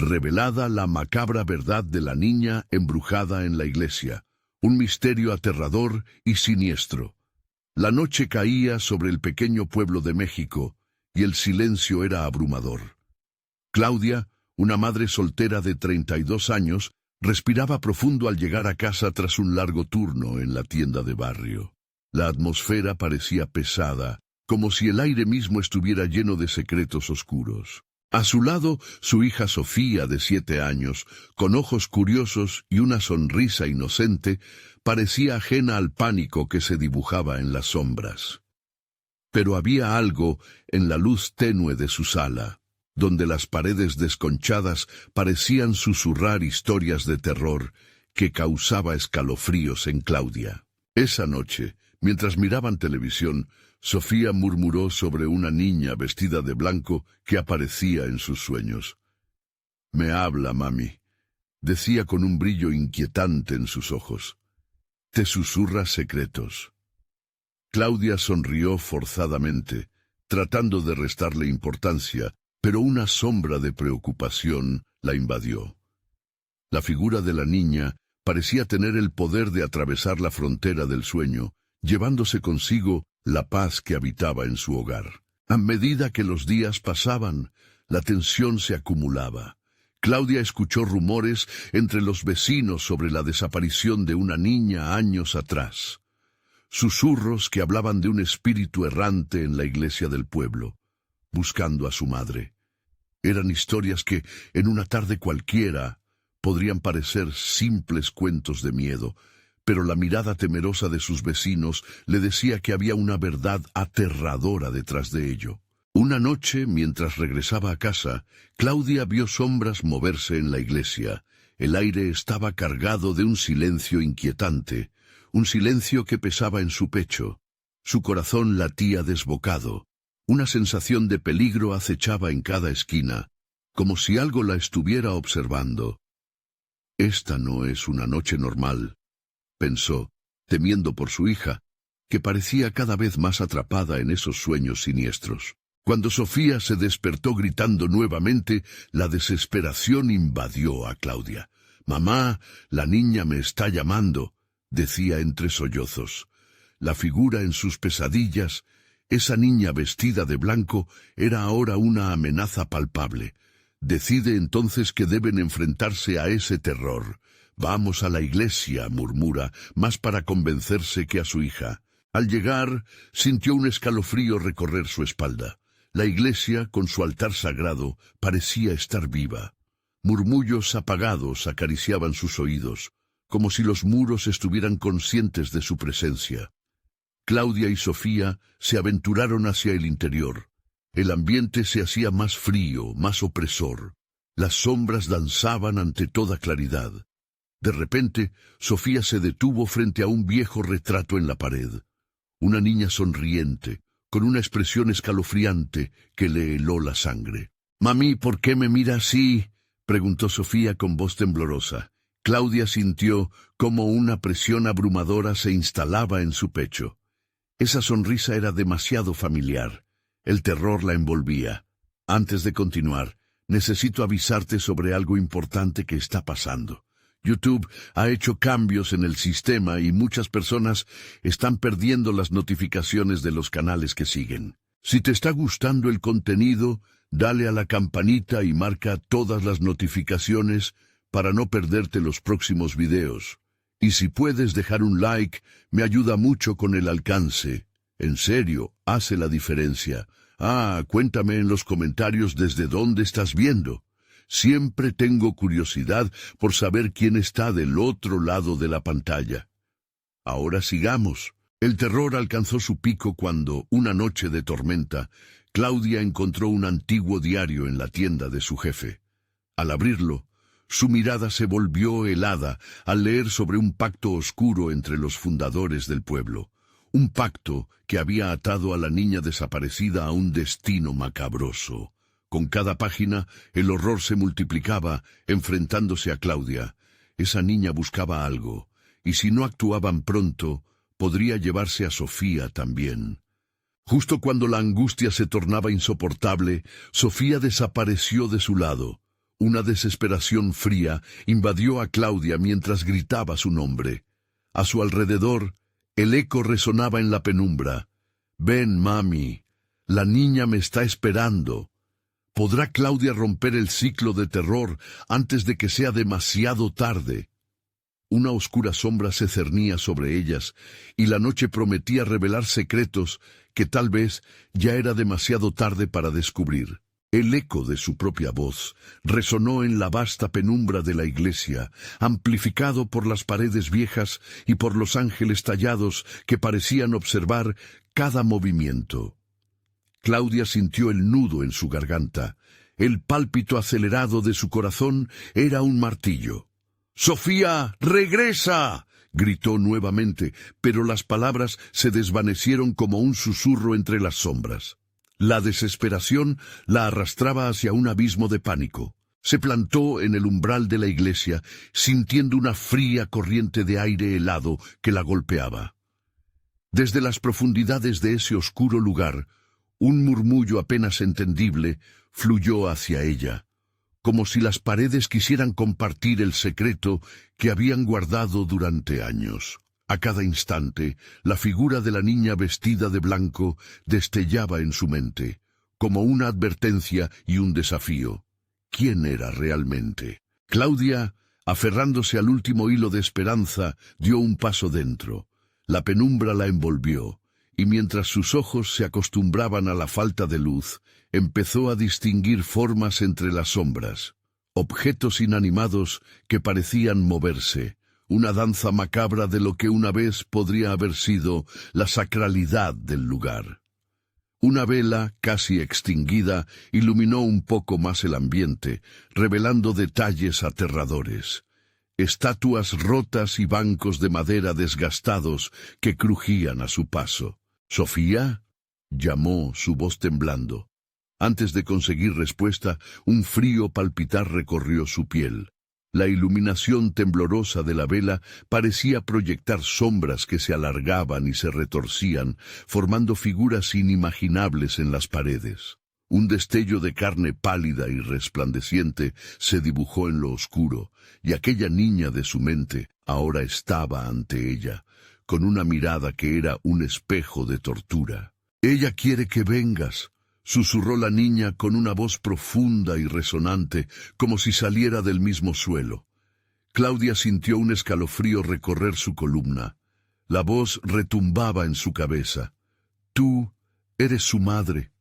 revelada la macabra verdad de la niña embrujada en la iglesia, un misterio aterrador y siniestro. La noche caía sobre el pequeño pueblo de México, y el silencio era abrumador. Claudia, una madre soltera de 32 años, respiraba profundo al llegar a casa tras un largo turno en la tienda de barrio. La atmósfera parecía pesada, como si el aire mismo estuviera lleno de secretos oscuros. A su lado, su hija Sofía, de 7 años, con ojos curiosos y una sonrisa inocente, parecía ajena al pánico que se dibujaba en las sombras. Pero había algo en la luz tenue de su sala, donde las paredes desconchadas parecían susurrar historias de terror que causaba escalofríos en Claudia. Esa noche, mientras miraban televisión, Sofía murmuró sobre una niña vestida de blanco que aparecía en sus sueños. «Me habla, mami», decía con un brillo inquietante en sus ojos. «Te susurra secretos». Claudia sonrió forzadamente, tratando de restarle importancia, pero una sombra de preocupación la invadió. La figura de la niña parecía tener el poder de atravesar la frontera del sueño, llevándose consigo la paz que habitaba en su hogar. A medida que los días pasaban, la tensión se acumulaba. Claudia escuchó rumores entre los vecinos sobre la desaparición de una niña años atrás. Susurros que hablaban de un espíritu errante en la iglesia del pueblo, buscando a su madre. Eran historias que, en una tarde cualquiera, podrían parecer simples cuentos de miedo, pero la mirada temerosa de sus vecinos le decía que había una verdad aterradora detrás de ello. Una noche, mientras regresaba a casa, Claudia vio sombras moverse en la iglesia. El aire estaba cargado de un silencio inquietante, un silencio que pesaba en su pecho. Su corazón latía desbocado. Una sensación de peligro acechaba en cada esquina, como si algo la estuviera observando. «Esta no es una noche normal», pensó, temiendo por su hija, que parecía cada vez más atrapada en esos sueños siniestros. Cuando Sofía se despertó gritando nuevamente, la desesperación invadió a Claudia. «Mamá, la niña me está llamando», decía entre sollozos. La figura en sus pesadillas, esa niña vestida de blanco, era ahora una amenaza palpable. Decide entonces que deben enfrentarse a ese terror. «Vamos a la iglesia», murmura, más para convencerse que a su hija. Al llegar, sintió un escalofrío recorrer su espalda. La iglesia, con su altar sagrado, parecía estar viva. Murmullos apagados acariciaban sus oídos, como si los muros estuvieran conscientes de su presencia. Claudia y Sofía se aventuraron hacia el interior. El ambiente se hacía más frío, más opresor. Las sombras danzaban ante toda claridad. De repente, Sofía se detuvo frente a un viejo retrato en la pared. Una niña sonriente, con una expresión escalofriante que le heló la sangre. «Mami, ¿por qué me mira así?», preguntó Sofía con voz temblorosa. Claudia sintió cómo una presión abrumadora se instalaba en su pecho. Esa sonrisa era demasiado familiar. El terror la envolvía. «Antes de continuar, necesito avisarte sobre algo importante que está pasando. YouTube ha hecho cambios en el sistema y muchas personas están perdiendo las notificaciones de los canales que siguen. Si te está gustando el contenido, dale a la campanita y marca todas las notificaciones para no perderte los próximos videos. Y si puedes dejar un like, me ayuda mucho con el alcance. En serio, hace la diferencia. Cuéntame en los comentarios desde dónde estás viendo. Siempre tengo curiosidad por saber quién está del otro lado de la pantalla. Ahora sigamos. El terror alcanzó su pico cuando, una noche de tormenta, Claudia encontró un antiguo diario en la tienda de su jefe. Al abrirlo, su mirada se volvió helada al leer sobre un pacto oscuro entre los fundadores del pueblo. Un pacto que había atado a la niña desaparecida a un destino macabroso. Con cada página, el horror se multiplicaba, enfrentándose a Claudia. Esa niña buscaba algo, y si no actuaban pronto, podría llevarse a Sofía también. Justo cuando la angustia se tornaba insoportable, Sofía desapareció de su lado. Una desesperación fría invadió a Claudia mientras gritaba su nombre. A su alrededor, el eco resonaba en la penumbra. «Ven, mami, la niña me está esperando». ¿Podrá Claudia romper el ciclo de terror antes de que sea demasiado tarde? Una oscura sombra se cernía sobre ellas, y la noche prometía revelar secretos que tal vez ya era demasiado tarde para descubrir. El eco de su propia voz resonó en la vasta penumbra de la iglesia, amplificado por las paredes viejas y por los ángeles tallados que parecían observar cada movimiento. Claudia sintió el nudo en su garganta. El pálpito acelerado de su corazón era un martillo. «¡Sofía, regresa!», gritó nuevamente, pero las palabras se desvanecieron como un susurro entre las sombras. La desesperación la arrastraba hacia un abismo de pánico. Se plantó en el umbral de la iglesia, sintiendo una fría corriente de aire helado que la golpeaba. Desde las profundidades de ese oscuro lugar, un murmullo apenas entendible fluyó hacia ella, como si las paredes quisieran compartir el secreto que habían guardado durante años. A cada instante, la figura de la niña vestida de blanco destellaba en su mente, como una advertencia y un desafío. ¿Quién era realmente? Claudia, aferrándose al último hilo de esperanza, dio un paso dentro. La penumbra la envolvió, y mientras sus ojos se acostumbraban a la falta de luz, empezó a distinguir formas entre las sombras, objetos inanimados que parecían moverse, una danza macabra de lo que una vez podría haber sido la sacralidad del lugar. Una vela, casi extinguida, iluminó un poco más el ambiente, revelando detalles aterradores. Estatuas rotas y bancos de madera desgastados que crujían a su paso. «¿Sofía?», llamó, su voz temblando. Antes de conseguir respuesta, un frío palpitar recorrió su piel. La iluminación temblorosa de la vela parecía proyectar sombras que se alargaban y se retorcían, formando figuras inimaginables en las paredes. Un destello de carne pálida y resplandeciente se dibujó en lo oscuro, y aquella niña de su mente ahora estaba ante ella, con una mirada que era un espejo de tortura. «Ella quiere que vengas», susurró la niña con una voz profunda y resonante, como si saliera del mismo suelo. Claudia sintió un escalofrío recorrer su columna. La voz retumbaba en su cabeza. «Tú eres su madre».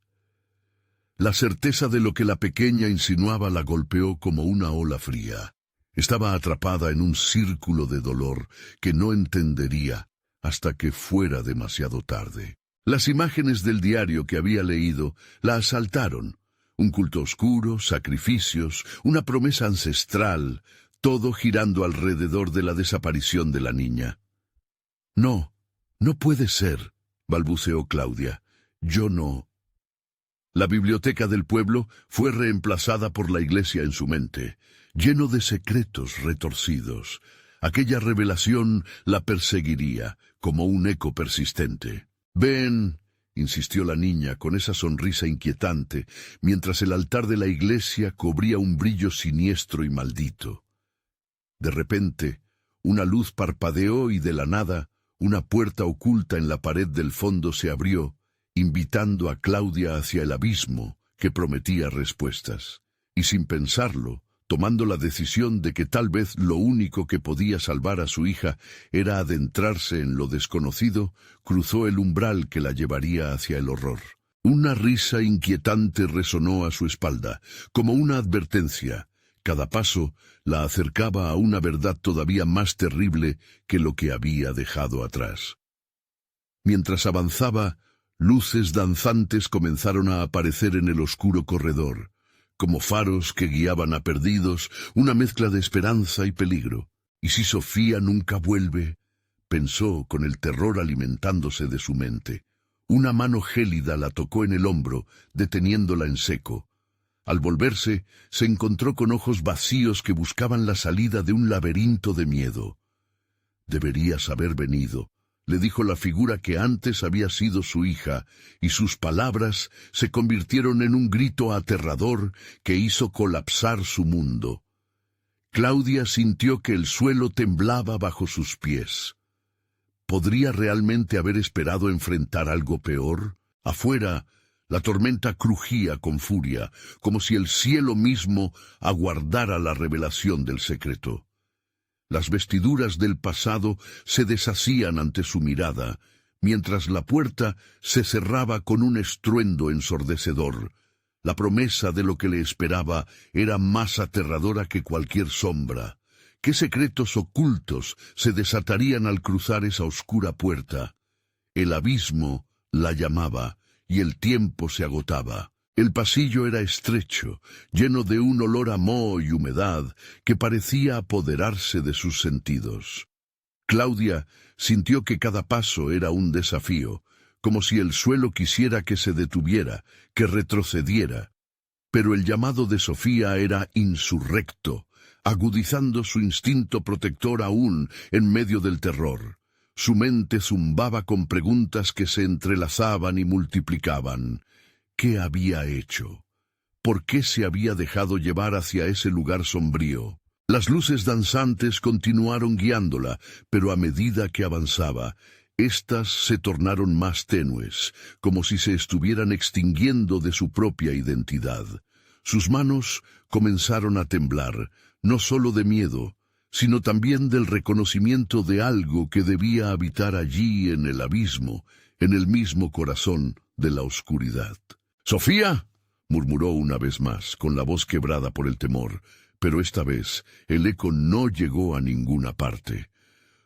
La certeza de lo que la pequeña insinuaba la golpeó como una ola fría. Estaba atrapada en un círculo de dolor que no entendería hasta que fuera demasiado tarde. Las imágenes del diario que había leído la asaltaron. Un culto oscuro, sacrificios, una promesa ancestral, todo girando alrededor de la desaparición de la niña. «No, no puede ser», balbuceó Claudia. «Yo no». La biblioteca del pueblo fue reemplazada por la iglesia en su mente, lleno de secretos retorcidos. Aquella revelación la perseguiría, como un eco persistente. «Ven», insistió la niña con esa sonrisa inquietante, mientras el altar de la iglesia cubría un brillo siniestro y maldito. De repente, una luz parpadeó y de la nada, una puerta oculta en la pared del fondo se abrió, invitando a Claudia hacia el abismo que prometía respuestas. Y sin pensarlo, tomando la decisión de que tal vez lo único que podía salvar a su hija era adentrarse en lo desconocido, cruzó el umbral que la llevaría hacia el horror. Una risa inquietante resonó a su espalda, como una advertencia. Cada paso la acercaba a una verdad todavía más terrible que lo que había dejado atrás. Mientras avanzaba, luces danzantes comenzaron a aparecer en el oscuro corredor, como faros que guiaban a perdidos, una mezcla de esperanza y peligro. «¿Y si Sofía nunca vuelve?», pensó con el terror alimentándose de su mente. Una mano gélida la tocó en el hombro, deteniéndola en seco. Al volverse, se encontró con ojos vacíos que buscaban la salida de un laberinto de miedo. «Deberías haber venido», le dijo la figura que antes había sido su hija, y sus palabras se convirtieron en un grito aterrador que hizo colapsar su mundo. Claudia sintió que el suelo temblaba bajo sus pies. ¿Podría realmente haber esperado enfrentar algo peor? Afuera, la tormenta crujía con furia, como si el cielo mismo aguardara la revelación del secreto. Las vestiduras del pasado se deshacían ante su mirada, mientras la puerta se cerraba con un estruendo ensordecedor. La promesa de lo que le esperaba era más aterradora que cualquier sombra. ¿Qué secretos ocultos se desatarían al cruzar esa oscura puerta? El abismo la llamaba, y el tiempo se agotaba. El pasillo era estrecho, lleno de un olor a moho y humedad que parecía apoderarse de sus sentidos. Claudia sintió que cada paso era un desafío, como si el suelo quisiera que se detuviera, que retrocediera. Pero el llamado de Sofía era insurrecto, agudizando su instinto protector aún en medio del terror. Su mente zumbaba con preguntas que se entrelazaban y multiplicaban. ¿Qué había hecho? ¿Por qué se había dejado llevar hacia ese lugar sombrío? Las luces danzantes continuaron guiándola, pero a medida que avanzaba, éstas se tornaron más tenues, como si se estuvieran extinguiendo de su propia identidad. Sus manos comenzaron a temblar, no solo de miedo, sino también del reconocimiento de algo que debía habitar allí en el abismo, en el mismo corazón de la oscuridad. «¡Sofía!», murmuró una vez más, con la voz quebrada por el temor, pero esta vez el eco no llegó a ninguna parte.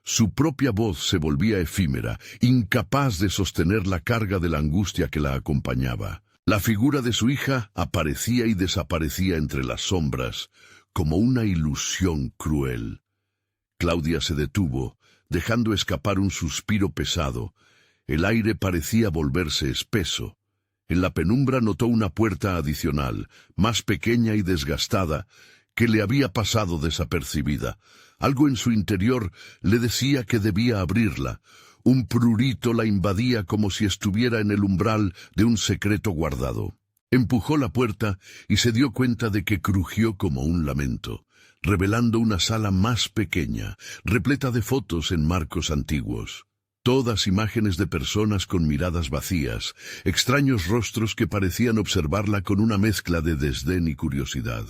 Su propia voz se volvía efímera, incapaz de sostener la carga de la angustia que la acompañaba. La figura de su hija aparecía y desaparecía entre las sombras, como una ilusión cruel. Claudia se detuvo, dejando escapar un suspiro pesado. El aire parecía volverse espeso. En la penumbra notó una puerta adicional, más pequeña y desgastada, que le había pasado desapercibida. Algo en su interior le decía que debía abrirla. Un prurito la invadía como si estuviera en el umbral de un secreto guardado. Empujó la puerta y se dio cuenta de que crujió como un lamento, revelando una sala más pequeña, repleta de fotos en marcos antiguos. Todas imágenes de personas con miradas vacías, extraños rostros que parecían observarla con una mezcla de desdén y curiosidad.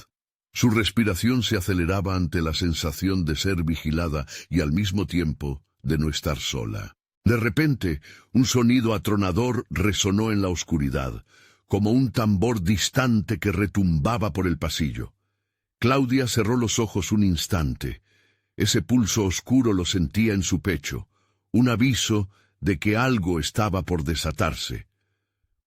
Su respiración se aceleraba ante la sensación de ser vigilada y al mismo tiempo de no estar sola. De repente, un sonido atronador resonó en la oscuridad, como un tambor distante que retumbaba por el pasillo. Claudia cerró los ojos un instante. Ese pulso oscuro lo sentía en su pecho, un aviso de que algo estaba por desatarse.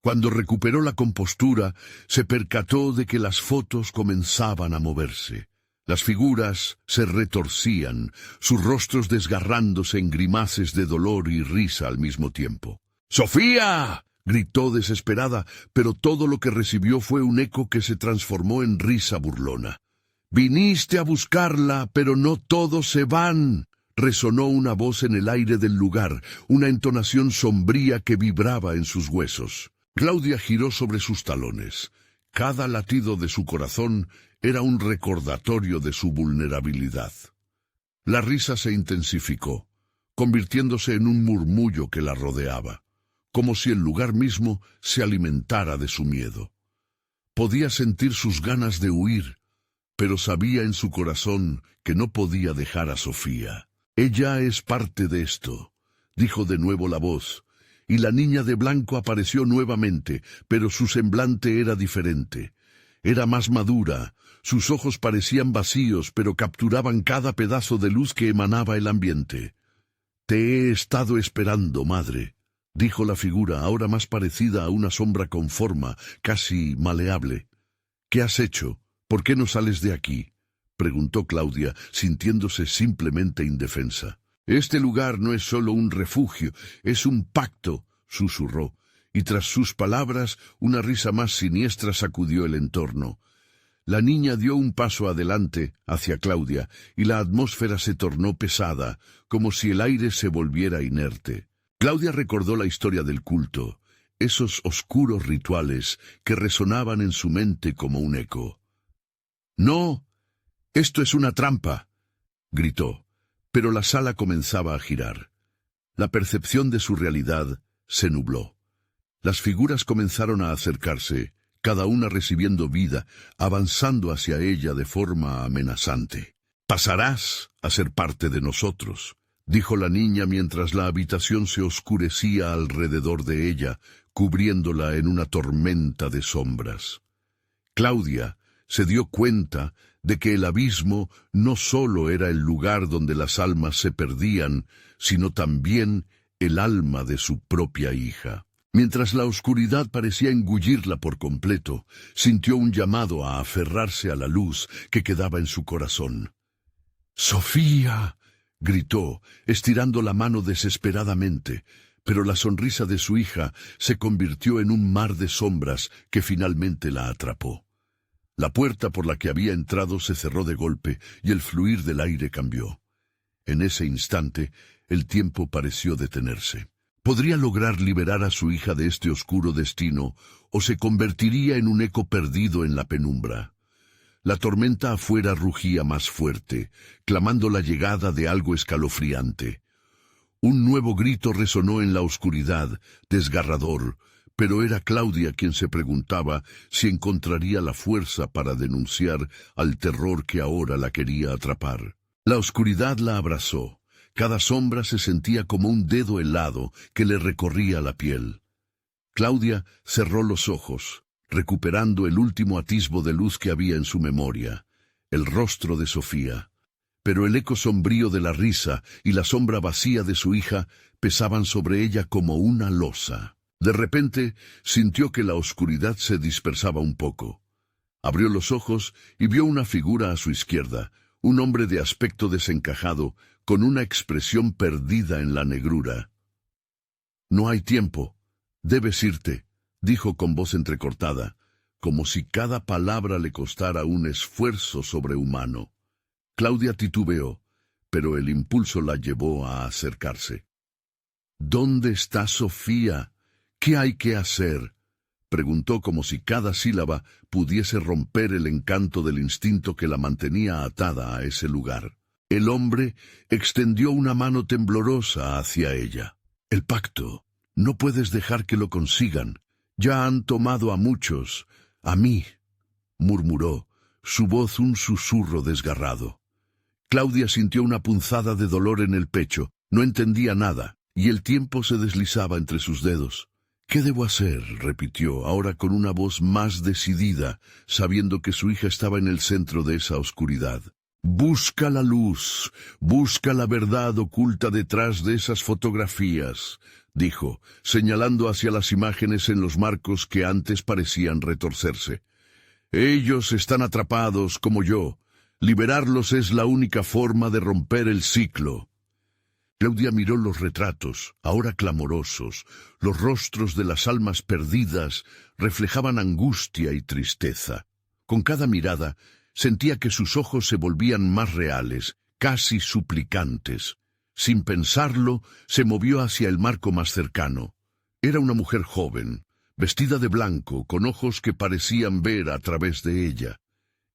Cuando recuperó la compostura, se percató de que las fotos comenzaban a moverse. Las figuras se retorcían, sus rostros desgarrándose en grimaces de dolor y risa al mismo tiempo. «¡Sofía!», gritó desesperada, pero todo lo que recibió fue un eco que se transformó en risa burlona. «Viniste a buscarla, pero no todos se van», resonó una voz en el aire del lugar, una entonación sombría que vibraba en sus huesos. Claudia giró sobre sus talones. Cada latido de su corazón era un recordatorio de su vulnerabilidad. La risa se intensificó, convirtiéndose en un murmullo que la rodeaba, como si el lugar mismo se alimentara de su miedo. Podía sentir sus ganas de huir, pero sabía en su corazón que no podía dejar a Sofía. «Ella es parte de esto», dijo de nuevo la voz, y la niña de blanco apareció nuevamente, pero su semblante era diferente. Era más madura, sus ojos parecían vacíos, pero capturaban cada pedazo de luz que emanaba el ambiente. «Te he estado esperando, madre», dijo la figura, ahora más parecida a una sombra con forma, casi maleable. «¿Qué has hecho? ¿Por qué no sales de aquí?», preguntó Claudia, sintiéndose simplemente indefensa. «Este lugar no es solo un refugio, es un pacto», susurró, y tras sus palabras una risa más siniestra sacudió el entorno. La niña dio un paso adelante hacia Claudia, y la atmósfera se tornó pesada, como si el aire se volviera inerte. Claudia recordó la historia del culto, esos oscuros rituales que resonaban en su mente como un eco. «¡No! ¡Esto es una trampa!», gritó, pero la sala comenzaba a girar. La percepción de su realidad se nubló. Las figuras comenzaron a acercarse, cada una recibiendo vida, avanzando hacia ella de forma amenazante. «Pasarás a ser parte de nosotros», dijo la niña mientras la habitación se oscurecía alrededor de ella, cubriéndola en una tormenta de sombras. Claudia se dio cuenta de que el abismo no solo era el lugar donde las almas se perdían, sino también el alma de su propia hija. Mientras la oscuridad parecía engullirla por completo, sintió un llamado a aferrarse a la luz que quedaba en su corazón. «¡Sofía!», gritó, estirando la mano desesperadamente, pero la sonrisa de su hija se convirtió en un mar de sombras que finalmente la atrapó. La puerta por la que había entrado se cerró de golpe y el fluir del aire cambió. En ese instante, el tiempo pareció detenerse. Podría lograr liberar a su hija de este oscuro destino o se convertiría en un eco perdido en la penumbra. La tormenta afuera rugía más fuerte, clamando la llegada de algo escalofriante. Un nuevo grito resonó en la oscuridad, desgarrador, pero era Claudia quien se preguntaba si encontraría la fuerza para denunciar al terror que ahora la quería atrapar. La oscuridad la abrazó. Cada sombra se sentía como un dedo helado que le recorría la piel. Claudia cerró los ojos, recuperando el último atisbo de luz que había en su memoria, el rostro de Sofía. Pero el eco sombrío de la risa y la sombra vacía de su hija pesaban sobre ella como una losa. De repente sintió que la oscuridad se dispersaba un poco. Abrió los ojos y vio una figura a su izquierda, un hombre de aspecto desencajado, con una expresión perdida en la negrura. «No hay tiempo. Debes irte», dijo con voz entrecortada, como si cada palabra le costara un esfuerzo sobrehumano. Claudia titubeó, pero el impulso la llevó a acercarse. «¿Dónde está Sofía? ¿Qué hay que hacer?», preguntó como si cada sílaba pudiese romper el encanto del instinto que la mantenía atada a ese lugar. El hombre extendió una mano temblorosa hacia ella. «El pacto. No puedes dejar que lo consigan. Ya han tomado a muchos. A mí», murmuró, su voz un susurro desgarrado. Claudia sintió una punzada de dolor en el pecho. No entendía nada, y el tiempo se deslizaba entre sus dedos. «¿Qué debo hacer?», repitió, ahora con una voz más decidida, sabiendo que su hija estaba en el centro de esa oscuridad. «Busca la luz, busca la verdad oculta detrás de esas fotografías», dijo, señalando hacia las imágenes en los marcos que antes parecían retorcerse. «Ellos están atrapados como yo. Liberarlos es la única forma de romper el ciclo». Claudia miró los retratos, ahora clamorosos. Los rostros de las almas perdidas reflejaban angustia y tristeza. Con cada mirada, sentía que sus ojos se volvían más reales, casi suplicantes. Sin pensarlo, se movió hacia el marco más cercano. Era una mujer joven, vestida de blanco, con ojos que parecían ver a través de ella.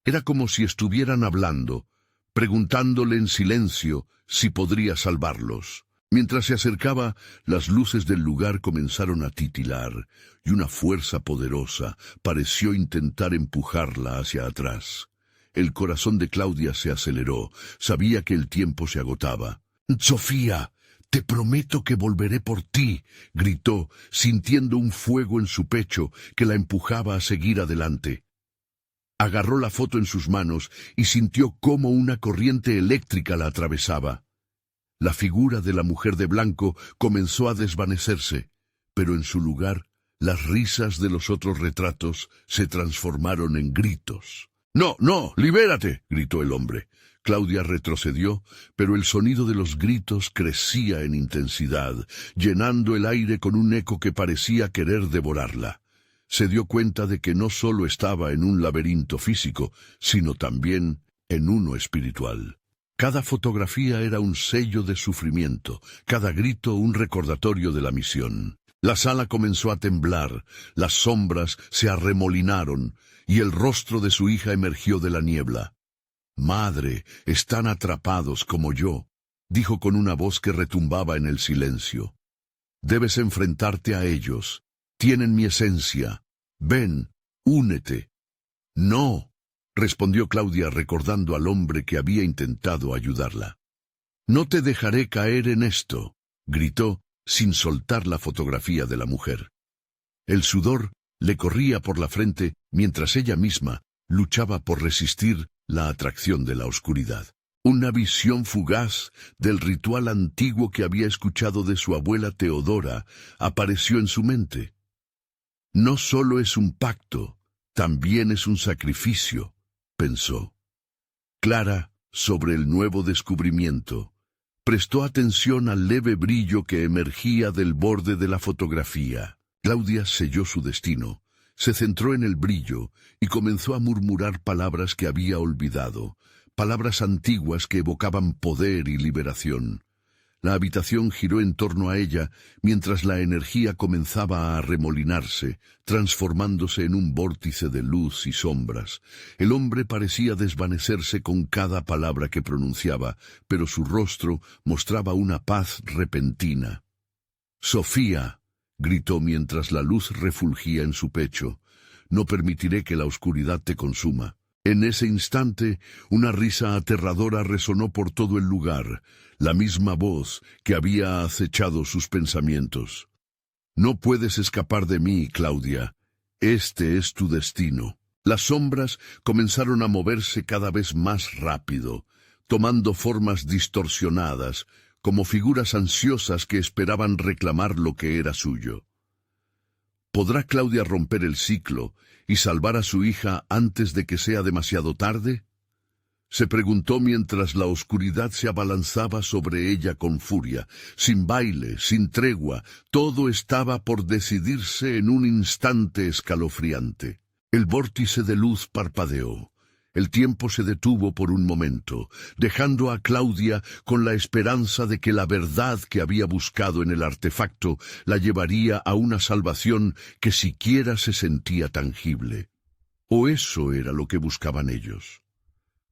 Era como si estuvieran hablando, preguntándole en silencio si podría salvarlos. Mientras se acercaba, las luces del lugar comenzaron a titilar, y una fuerza poderosa pareció intentar empujarla hacia atrás. El corazón de Claudia se aceleró, sabía que el tiempo se agotaba. «Sofía, te prometo que volveré por ti», gritó, sintiendo un fuego en su pecho que la empujaba a seguir adelante. Agarró la foto en sus manos y sintió cómo una corriente eléctrica la atravesaba. La figura de la mujer de blanco comenzó a desvanecerse, pero en su lugar, las risas de los otros retratos se transformaron en gritos. «¡No, no! ¡Libérate!», gritó el hombre. Claudia retrocedió, pero el sonido de los gritos crecía en intensidad, llenando el aire con un eco que parecía querer devorarla. Se dio cuenta de que no solo estaba en un laberinto físico, sino también en uno espiritual. Cada fotografía era un sello de sufrimiento, cada grito un recordatorio de la misión. La sala comenzó a temblar, las sombras se arremolinaron, y el rostro de su hija emergió de la niebla. «Madre, están atrapados como yo», dijo con una voz que retumbaba en el silencio. «Debes enfrentarte a ellos. Tienen mi esencia. Ven, únete». «No», respondió Claudia recordando al hombre que había intentado ayudarla. «No te dejaré caer en esto», gritó, sin soltar la fotografía de la mujer. El sudor le corría por la frente mientras ella misma luchaba por resistir la atracción de la oscuridad. Una visión fugaz del ritual antiguo que había escuchado de su abuela Teodora apareció en su mente. «No solo es un pacto, también es un sacrificio», pensó. Clara, sobre el nuevo descubrimiento, prestó atención al leve brillo que emergía del borde de la fotografía. Claudia selló su destino, se centró en el brillo y comenzó a murmurar palabras que había olvidado, palabras antiguas que evocaban poder y liberación. La habitación giró en torno a ella mientras la energía comenzaba a arremolinarse, transformándose en un vórtice de luz y sombras. El hombre parecía desvanecerse con cada palabra que pronunciaba, pero su rostro mostraba una paz repentina. «Sofía», gritó mientras la luz refulgía en su pecho, «no permitiré que la oscuridad te consuma». En ese instante, una risa aterradora resonó por todo el lugar, la misma voz que había acechado sus pensamientos. «No puedes escapar de mí, Claudia. Este es tu destino». Las sombras comenzaron a moverse cada vez más rápido, tomando formas distorsionadas, como figuras ansiosas que esperaban reclamar lo que era suyo. ¿Podrá Claudia romper el ciclo y salvar a su hija antes de que sea demasiado tarde? Se preguntó mientras la oscuridad se abalanzaba sobre ella con furia. Sin baile, sin tregua, todo estaba por decidirse en un instante escalofriante. El vórtice de luz parpadeó. El tiempo se detuvo por un momento, dejando a Claudia con la esperanza de que la verdad que había buscado en el artefacto la llevaría a una salvación que siquiera se sentía tangible. ¿O eso era lo que buscaban ellos?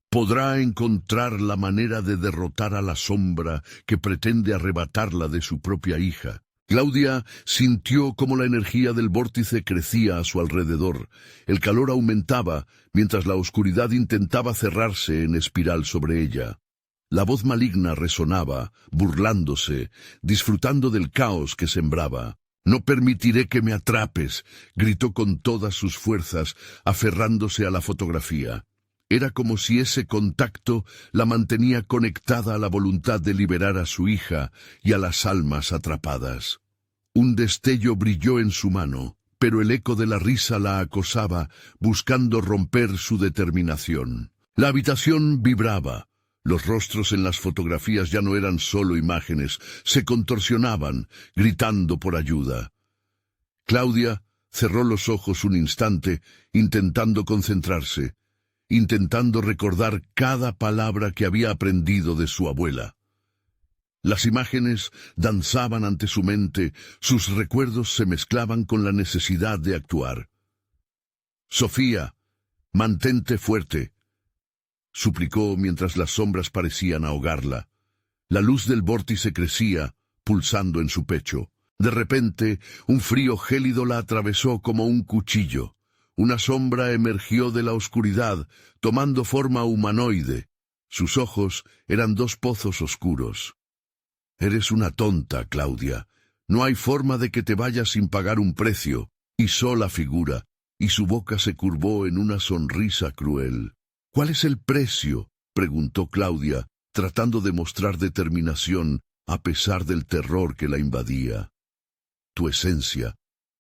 ¿Podrá encontrar la manera de derrotar a la sombra que pretende arrebatarla de su propia hija? Claudia sintió cómo la energía del vórtice crecía a su alrededor. El calor aumentaba, mientras la oscuridad intentaba cerrarse en espiral sobre ella. La voz maligna resonaba, burlándose, disfrutando del caos que sembraba. «No permitiré que me atrapes», gritó con todas sus fuerzas, aferrándose a la fotografía. Era como si ese contacto la mantenía conectada a la voluntad de liberar a su hija y a las almas atrapadas. Un destello brilló en su mano, pero el eco de la risa la acosaba, buscando romper su determinación. La habitación vibraba. Los rostros en las fotografías ya no eran solo imágenes, se contorsionaban, gritando por ayuda. Claudia cerró los ojos un instante, intentando concentrarse, intentando recordar cada palabra que había aprendido de su abuela. Las imágenes danzaban ante su mente, sus recuerdos se mezclaban con la necesidad de actuar. «Sofía, mantente fuerte», suplicó mientras las sombras parecían ahogarla. La luz del vórtice crecía, pulsando en su pecho. De repente, un frío gélido la atravesó como un cuchillo. Una sombra emergió de la oscuridad, tomando forma humanoide. Sus ojos eran dos pozos oscuros. «Eres una tonta, Claudia. No hay forma de que te vayas sin pagar un precio», hizo la figura, y su boca se curvó en una sonrisa cruel. «¿Cuál es el precio?», preguntó Claudia, tratando de mostrar determinación a pesar del terror que la invadía. «Tu esencia,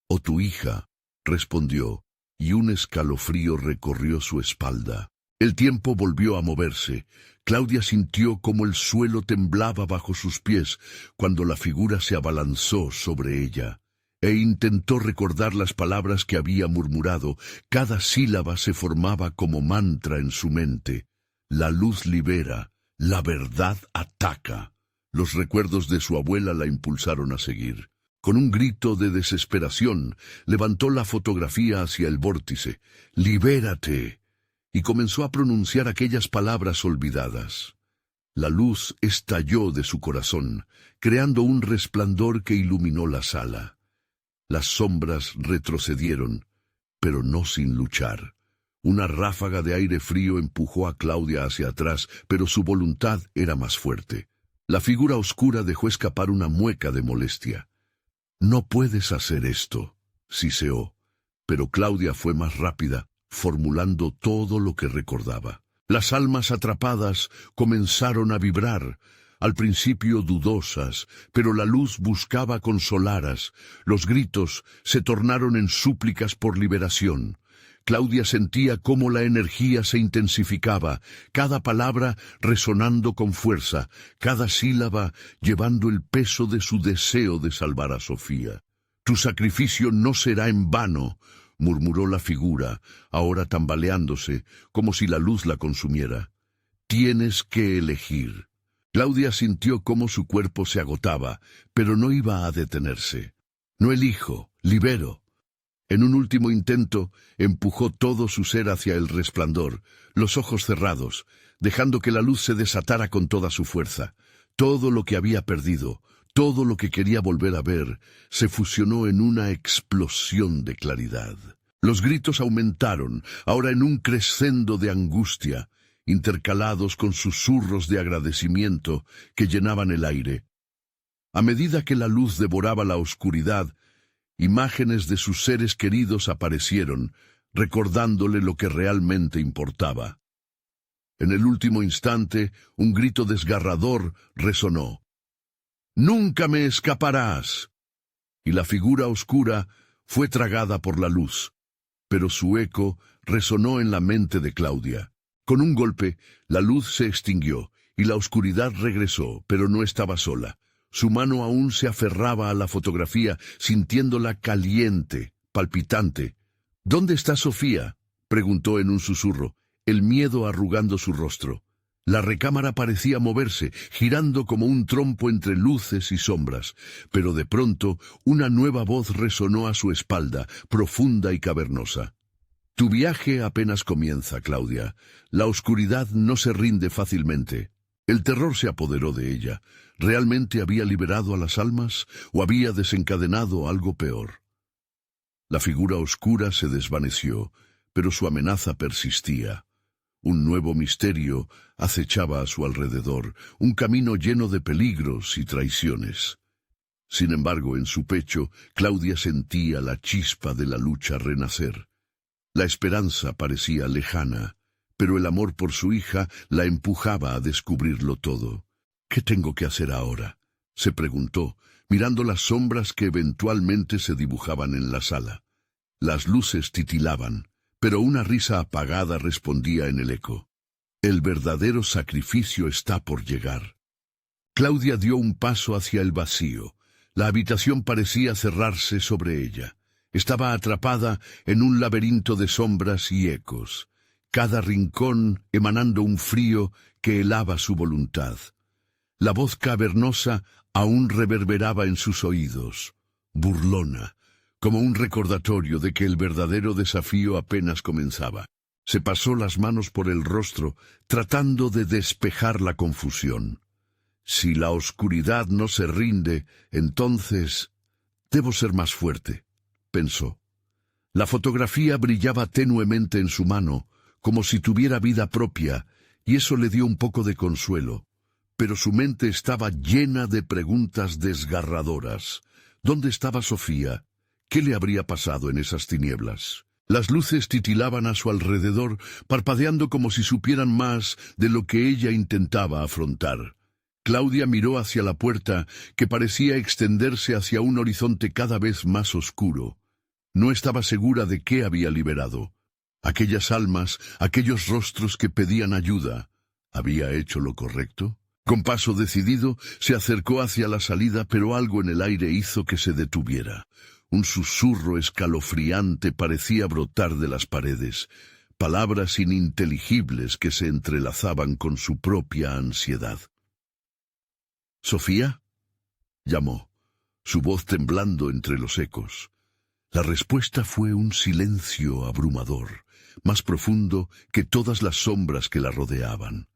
o tu hija», respondió, y un escalofrío recorrió su espalda. El tiempo volvió a moverse. Claudia sintió como el suelo temblaba bajo sus pies cuando la figura se abalanzó sobre ella, e intentó recordar las palabras que había murmurado. Cada sílaba se formaba como mantra en su mente. La luz libera, La verdad ataca. Los recuerdos de su abuela la impulsaron a seguir. Con un grito de desesperación, levantó la fotografía hacia el vórtice. «¡Libérate!» y comenzó a pronunciar aquellas palabras olvidadas. La luz estalló de su corazón, creando un resplandor que iluminó la sala. Las sombras retrocedieron, pero no sin luchar. Una ráfaga de aire frío empujó a Claudia hacia atrás, pero su voluntad era más fuerte. La figura oscura dejó escapar una mueca de molestia. «No puedes hacer esto», siseó, pero Claudia fue más rápida, formulando todo lo que recordaba. Las almas atrapadas comenzaron a vibrar, al principio dudosas, pero la luz buscaba consolarlas. Los gritos se tornaron en súplicas por liberación. Claudia sentía cómo la energía se intensificaba, cada palabra resonando con fuerza, cada sílaba llevando el peso de su deseo de salvar a Sofía. «Tu sacrificio no será en vano», murmuró la figura, ahora tambaleándose, como si la luz la consumiera. «Tienes que elegir». Claudia sintió cómo su cuerpo se agotaba, pero no iba a detenerse. «No elijo, libero». En un último intento, empujó todo su ser hacia el resplandor, los ojos cerrados, dejando que la luz se desatara con toda su fuerza. Todo lo que había perdido, todo lo que quería volver a ver, se fusionó en una explosión de claridad. Los gritos aumentaron, ahora en un crescendo de angustia, intercalados con susurros de agradecimiento que llenaban el aire. A medida que la luz devoraba la oscuridad, imágenes de sus seres queridos aparecieron, recordándole lo que realmente importaba. En el último instante, un grito desgarrador resonó. «¡Nunca me escaparás!» Y la figura oscura fue tragada por la luz, pero su eco resonó en la mente de Claudia. Con un golpe, la luz se extinguió y la oscuridad regresó, pero no estaba sola. Su mano aún se aferraba a la fotografía, sintiéndola caliente, palpitante. «¿Dónde está Sofía?», preguntó en un susurro, el miedo arrugando su rostro. La recámara parecía moverse, girando como un trompo entre luces y sombras, pero de pronto una nueva voz resonó a su espalda, profunda y cavernosa. «Tu viaje apenas comienza, Claudia. La oscuridad no se rinde fácilmente». El terror se apoderó de ella. ¿Realmente había liberado a las almas o había desencadenado algo peor? La figura oscura se desvaneció, pero su amenaza persistía. Un nuevo misterio acechaba a su alrededor, un camino lleno de peligros y traiciones. Sin embargo, en su pecho, Claudia sentía la chispa de la lucha renacer. La esperanza parecía lejana, pero el amor por su hija la empujaba a descubrirlo todo. «¿Qué tengo que hacer ahora?», se preguntó, mirando las sombras que eventualmente se dibujaban en la sala. Las luces titilaban, pero una risa apagada respondía en el eco. «El verdadero sacrificio está por llegar». Claudia dio un paso hacia el vacío. La habitación parecía cerrarse sobre ella. Estaba atrapada en un laberinto de sombras y ecos, cada rincón emanando un frío que helaba su voluntad. La voz cavernosa aún reverberaba en sus oídos, burlona, como un recordatorio de que el verdadero desafío apenas comenzaba. Se pasó las manos por el rostro, tratando de despejar la confusión. «Si la oscuridad no se rinde, entonces debo ser más fuerte», pensó. La fotografía brillaba tenuemente en su mano, como si tuviera vida propia, y eso le dio un poco de consuelo. Pero su mente estaba llena de preguntas desgarradoras. ¿Dónde estaba Sofía? ¿Qué le habría pasado en esas tinieblas? Las luces titilaban a su alrededor, parpadeando como si supieran más de lo que ella intentaba afrontar. Claudia miró hacia la puerta, que parecía extenderse hacia un horizonte cada vez más oscuro. No estaba segura de qué había liberado. Aquellas almas, aquellos rostros que pedían ayuda, ¿había hecho lo correcto? Con paso decidido, se acercó hacia la salida, pero algo en el aire hizo que se detuviera. Un susurro escalofriante parecía brotar de las paredes. palabras ininteligibles que se entrelazaban con su propia ansiedad. «¿Sofía?», llamó, su voz temblando entre los ecos. La respuesta fue un silencio abrumador, más profundo que todas las sombras que la rodeaban.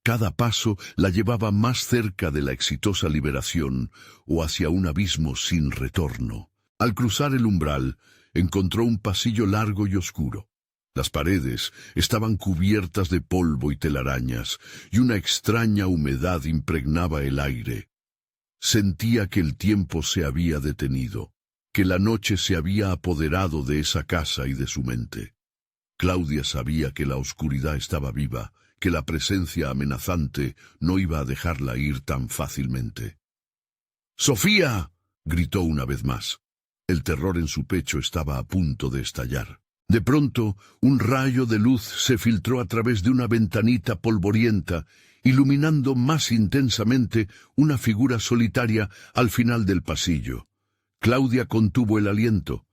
Cada paso la llevaba más cerca de la exitosa liberación o hacia un abismo sin retorno. Al cruzar el umbral, encontró un pasillo largo y oscuro. Las paredes estaban cubiertas de polvo y telarañas, y una extraña humedad impregnaba el aire. Sentía que el tiempo se había detenido, que la noche se había apoderado de esa casa y de su mente. Claudia sabía que la oscuridad estaba viva, que la presencia amenazante no iba a dejarla ir tan fácilmente. «¡Sofía!», gritó una vez más. El terror en su pecho estaba a punto de estallar. De pronto, un rayo de luz se filtró a través de una ventanita polvorienta, iluminando más intensamente una figura solitaria al final del pasillo. Claudia contuvo el aliento.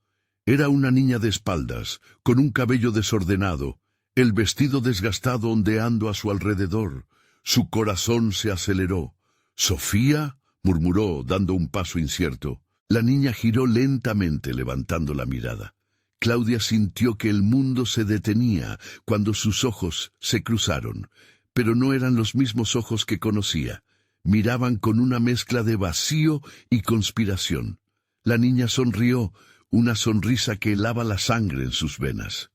Era una niña de espaldas, con un cabello desordenado, el vestido desgastado ondeando a su alrededor. Su corazón se aceleró. «¿Sofía?», murmuró, dando un paso incierto. La niña giró lentamente, levantando la mirada. Claudia sintió que el mundo se detenía cuando sus ojos se cruzaron, pero no eran los mismos ojos que conocía. Miraban con una mezcla de vacío y conspiración. La niña sonrió, una sonrisa que helaba la sangre en sus venas.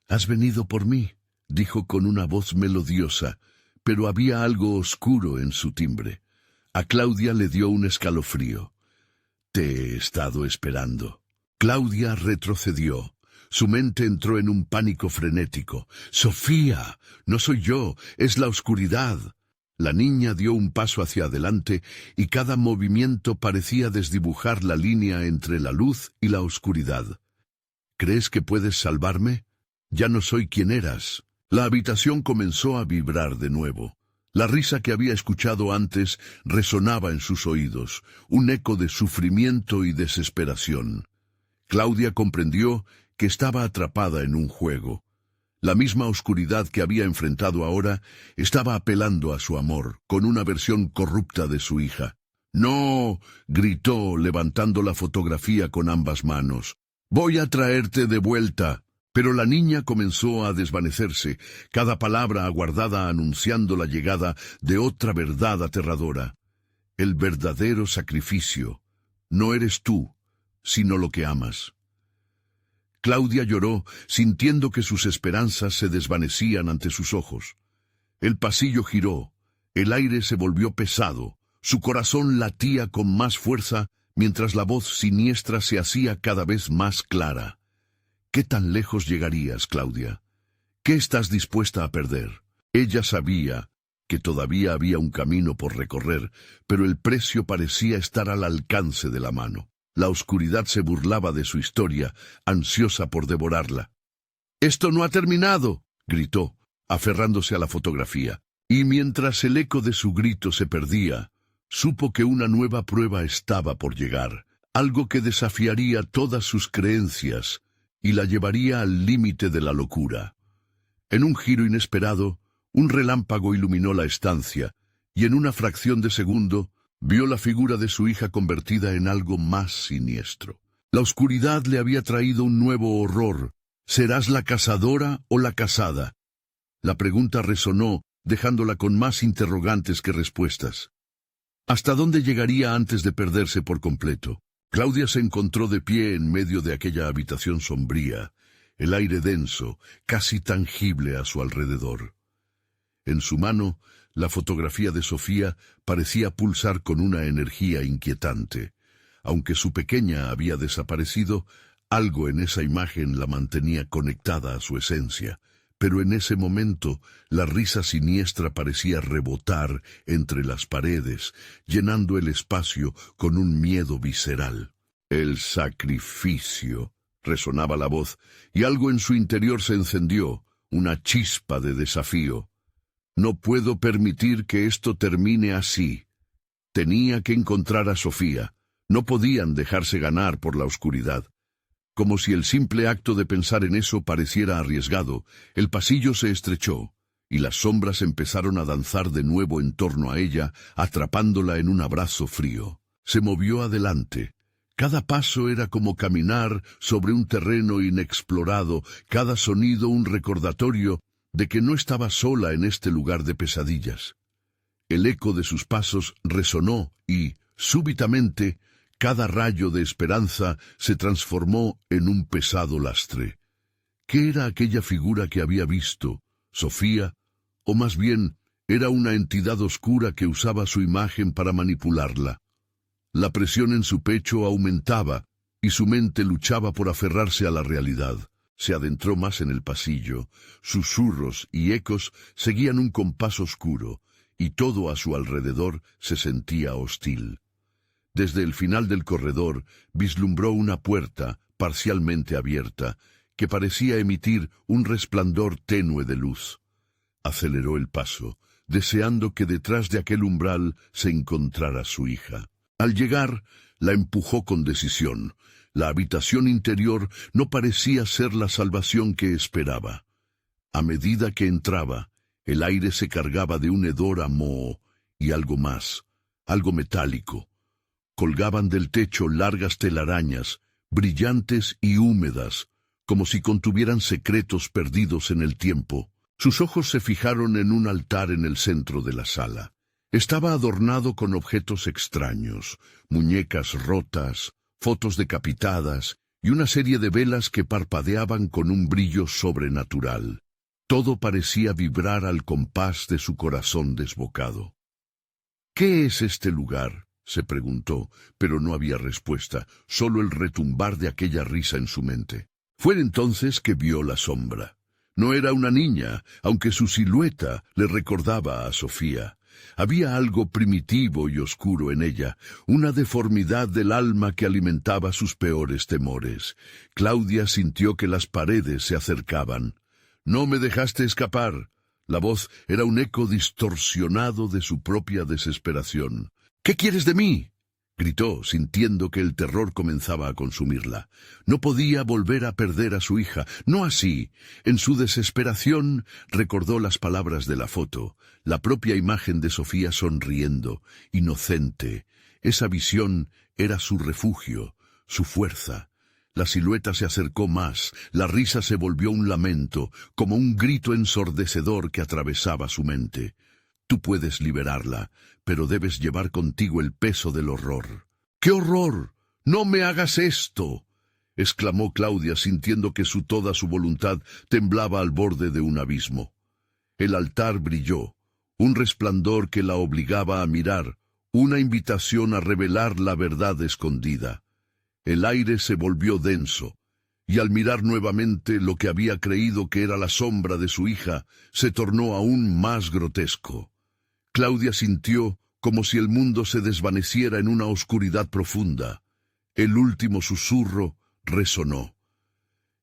«¿Has venido por mí?», dijo con una voz melodiosa, pero había algo oscuro en su timbre. A Claudia le dio un escalofrío. «Te he estado esperando». Claudia retrocedió. Su mente entró en un pánico frenético. «¡Sofía! No soy yo, es la oscuridad». La niña dio un paso hacia adelante y cada movimiento parecía desdibujar la línea entre la luz y la oscuridad. «¿Crees que puedes salvarme? Ya no soy quien eras». La habitación comenzó a vibrar de nuevo. La risa que había escuchado antes resonaba en sus oídos, un eco de sufrimiento y desesperación. Claudia comprendió que estaba atrapada en un juego. La misma oscuridad que había enfrentado ahora estaba apelando a su amor, con una versión corrupta de su hija. «¡No!», gritó, levantando la fotografía con ambas manos. «¡Voy a traerte de vuelta!». Pero la niña comenzó a desvanecerse, cada palabra aguardada anunciando la llegada de otra verdad aterradora. El verdadero sacrificio no eres tú, sino lo que amas. Claudia lloró, sintiendo que sus esperanzas se desvanecían ante sus ojos. El pasillo giró, el aire se volvió pesado, su corazón latía con más fuerza, mientras la voz siniestra se hacía cada vez más clara. «¿Qué tan lejos llegarías, Claudia? ¿Qué estás dispuesta a perder?». Ella sabía que todavía había un camino por recorrer, pero el precio parecía estar al alcance de la mano. La oscuridad se burlaba de su historia, ansiosa por devorarla. «¡Esto no ha terminado!», gritó, aferrándose a la fotografía. Y mientras el eco de su grito se perdía, supo que una nueva prueba estaba por llegar, algo que desafiaría todas sus creencias y la llevaría al límite de la locura. En un giro inesperado, un relámpago iluminó la estancia, y en una fracción de segundo vio la figura de su hija convertida en algo más siniestro. La oscuridad le había traído un nuevo horror. ¿Serás la cazadora o la cazada? La pregunta resonó, dejándola con más interrogantes que respuestas. ¿Hasta dónde llegaría antes de perderse por completo? Claudia se encontró de pie en medio de aquella habitación sombría, el aire denso, casi tangible a su alrededor. En su mano, la fotografía de Sofía parecía pulsar con una energía inquietante. Aunque su pequeña había desaparecido, algo en esa imagen la mantenía conectada a su esencia. Pero en ese momento, la risa siniestra parecía rebotar entre las paredes, llenando el espacio con un miedo visceral. «El sacrificio», resonaba la voz, y algo en su interior se encendió, una chispa de desafío. «No puedo permitir que esto termine así». Tenía que encontrar a Sofía. No podían dejarse ganar por la oscuridad. Como si el simple acto de pensar en eso pareciera arriesgado, el pasillo se estrechó, y las sombras empezaron a danzar de nuevo en torno a ella, atrapándola en un abrazo frío. Se movió adelante. Cada paso era como caminar sobre un terreno inexplorado, cada sonido un recordatorio de que no estaba sola en este lugar de pesadillas. El eco de sus pasos resonó y, súbitamente, cada rayo de esperanza se transformó en un pesado lastre. ¿Qué era aquella figura que había visto? ¿Sofía? O más bien, era una entidad oscura que usaba su imagen para manipularla. La presión en su pecho aumentaba, y su mente luchaba por aferrarse a la realidad. Se adentró más en el pasillo. Susurros y ecos seguían un compás oscuro, y todo a su alrededor se sentía hostil. Desde el final del corredor vislumbró una puerta, parcialmente abierta, que parecía emitir un resplandor tenue de luz. Aceleró el paso, deseando que detrás de aquel umbral se encontrara su hija. Al llegar, la empujó con decisión. La habitación interior no parecía ser la salvación que esperaba. A medida que entraba, el aire se cargaba de un hedor a moho y algo más, algo metálico. Colgaban del techo largas telarañas, brillantes y húmedas, como si contuvieran secretos perdidos en el tiempo. Sus ojos se fijaron en un altar en el centro de la sala. Estaba adornado con objetos extraños, muñecas rotas, fotos decapitadas y una serie de velas que parpadeaban con un brillo sobrenatural. Todo parecía vibrar al compás de su corazón desbocado. ¿Qué es este lugar?, se preguntó, pero no había respuesta, solo el retumbar de aquella risa en su mente. Fue entonces que vio la sombra. No era una niña, aunque su silueta le recordaba a Sofía. Había algo primitivo y oscuro en ella, una deformidad del alma que alimentaba sus peores temores. Claudia sintió que las paredes se acercaban. «No me dejaste escapar». La voz era un eco distorsionado de su propia desesperación. «¿Qué quieres de mí?», gritó, sintiendo que el terror comenzaba a consumirla. No podía volver a perder a su hija, no así. En su desesperación recordó las palabras de la foto, la propia imagen de Sofía sonriendo, inocente. Esa visión era su refugio, su fuerza. La silueta se acercó más, la risa se volvió un lamento, como un grito ensordecedor que atravesaba su mente. Tú puedes liberarla, pero debes llevar contigo el peso del horror. ¡Qué horror! ¡No me hagas esto!, exclamó Claudia, sintiendo que toda su voluntad temblaba al borde de un abismo. El altar brilló, un resplandor que la obligaba a mirar, una invitación a revelar la verdad escondida. El aire se volvió denso, y al mirar nuevamente lo que había creído que era la sombra de su hija, se tornó aún más grotesco. Claudia sintió como si el mundo se desvaneciera en una oscuridad profunda. El último susurro resonó.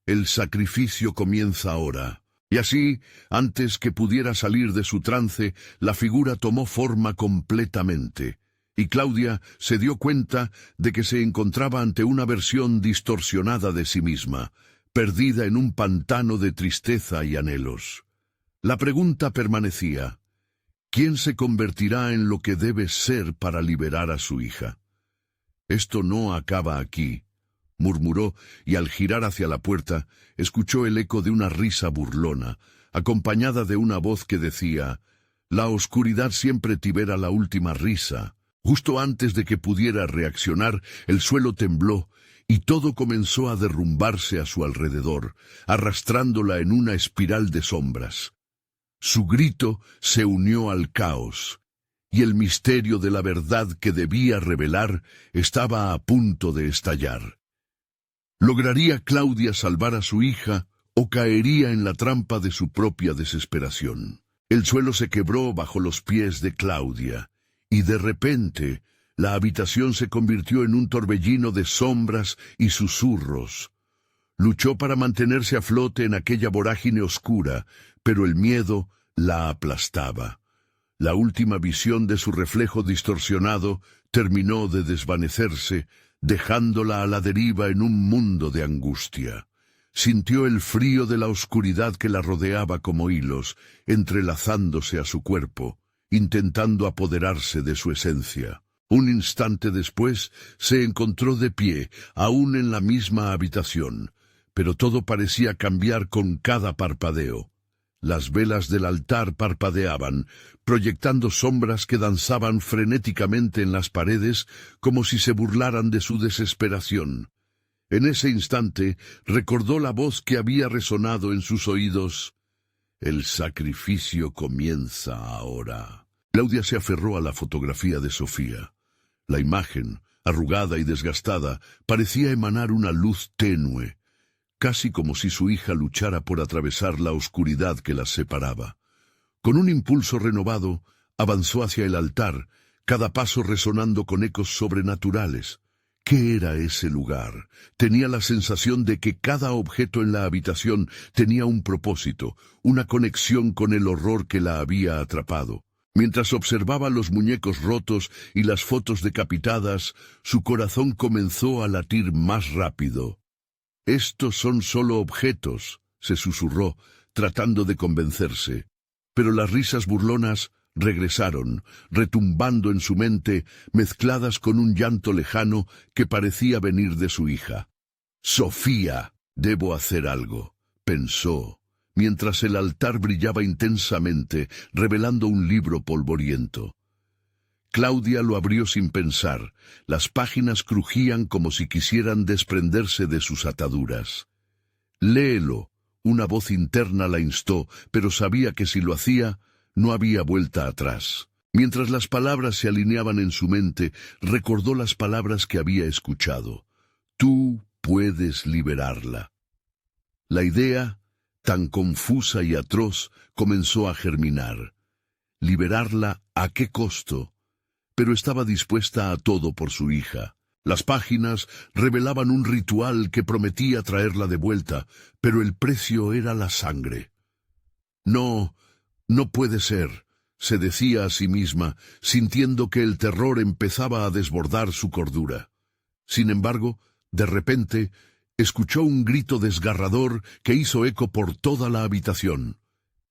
El sacrificio comienza ahora. Y así, antes que pudiera salir de su trance, la figura tomó forma completamente, y Claudia se dio cuenta de que se encontraba ante una versión distorsionada de sí misma, perdida en un pantano de tristeza y anhelos. La pregunta permanecía: ¿quién se convertirá en lo que debe ser para liberar a su hija? «Esto no acaba aquí», murmuró, y al girar hacia la puerta, escuchó el eco de una risa burlona, acompañada de una voz que decía: «La oscuridad siempre tibera la última risa». Justo antes de que pudiera reaccionar, el suelo tembló, y todo comenzó a derrumbarse a su alrededor, arrastrándola en una espiral de sombras. Su grito se unió al caos, y el misterio de la verdad que debía revelar estaba a punto de estallar. ¿Lograría Claudia salvar a su hija o caería en la trampa de su propia desesperación? El suelo se quebró bajo los pies de Claudia, y de repente la habitación se convirtió en un torbellino de sombras y susurros. Luchó para mantenerse a flote en aquella vorágine oscura, pero el miedo la aplastaba. La última visión de su reflejo distorsionado terminó de desvanecerse, dejándola a la deriva en un mundo de angustia. Sintió el frío de la oscuridad que la rodeaba como hilos, entrelazándose a su cuerpo, intentando apoderarse de su esencia. Un instante después se encontró de pie, aún en la misma habitación, pero todo parecía cambiar con cada parpadeo. Las velas del altar parpadeaban, proyectando sombras que danzaban frenéticamente en las paredes como si se burlaran de su desesperación. En ese instante recordó la voz que había resonado en sus oídos. «El sacrificio comienza ahora». Claudia se aferró a la fotografía de Sofía. La imagen, arrugada y desgastada, parecía emanar una luz tenue, casi como si su hija luchara por atravesar la oscuridad que las separaba. Con un impulso renovado, avanzó hacia el altar, cada paso resonando con ecos sobrenaturales. ¿Qué era ese lugar? Tenía la sensación de que cada objeto en la habitación tenía un propósito, una conexión con el horror que la había atrapado. Mientras observaba los muñecos rotos y las fotos decapitadas, su corazón comenzó a latir más rápido. «Estos son solo objetos», se susurró, tratando de convencerse. Pero las risas burlonas regresaron, retumbando en su mente, mezcladas con un llanto lejano que parecía venir de su hija. «Sofía, debo hacer algo», pensó, mientras el altar brillaba intensamente, revelando un libro polvoriento. Claudia lo abrió sin pensar. Las páginas crujían como si quisieran desprenderse de sus ataduras. «Léelo», una voz interna la instó, pero sabía que si lo hacía, no había vuelta atrás. Mientras las palabras se alineaban en su mente, recordó las palabras que había escuchado. «Tú puedes liberarla». La idea, tan confusa y atroz, comenzó a germinar. ¿Liberarla a qué costo? Pero estaba dispuesta a todo por su hija. Las páginas revelaban un ritual que prometía traerla de vuelta, pero el precio era la sangre. «No, no puede ser», se decía a sí misma, sintiendo que el terror empezaba a desbordar su cordura. Sin embargo, de repente, escuchó un grito desgarrador que hizo eco por toda la habitación.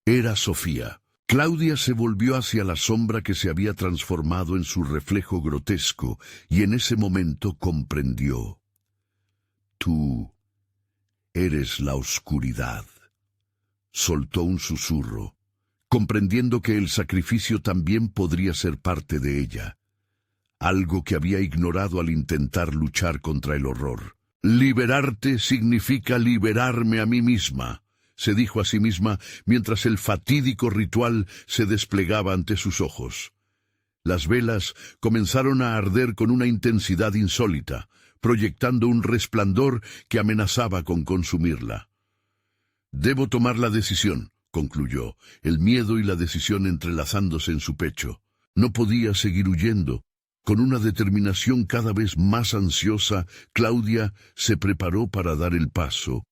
Era Sofía. Claudia se volvió hacia la sombra que se había transformado en su reflejo grotesco, y en ese momento comprendió. «Tú eres la oscuridad», soltó un susurro, comprendiendo que el sacrificio también podría ser parte de ella, algo que había ignorado al intentar luchar contra el horror. «Liberarte significa liberarme a mí misma», se dijo a sí misma mientras el fatídico ritual se desplegaba ante sus ojos. Las velas comenzaron a arder con una intensidad insólita, proyectando un resplandor que amenazaba con consumirla. «Debo tomar la decisión», concluyó, el miedo y la decisión entrelazándose en su pecho. No podía seguir huyendo. Con una determinación cada vez más ansiosa, Claudia se preparó para dar el paso.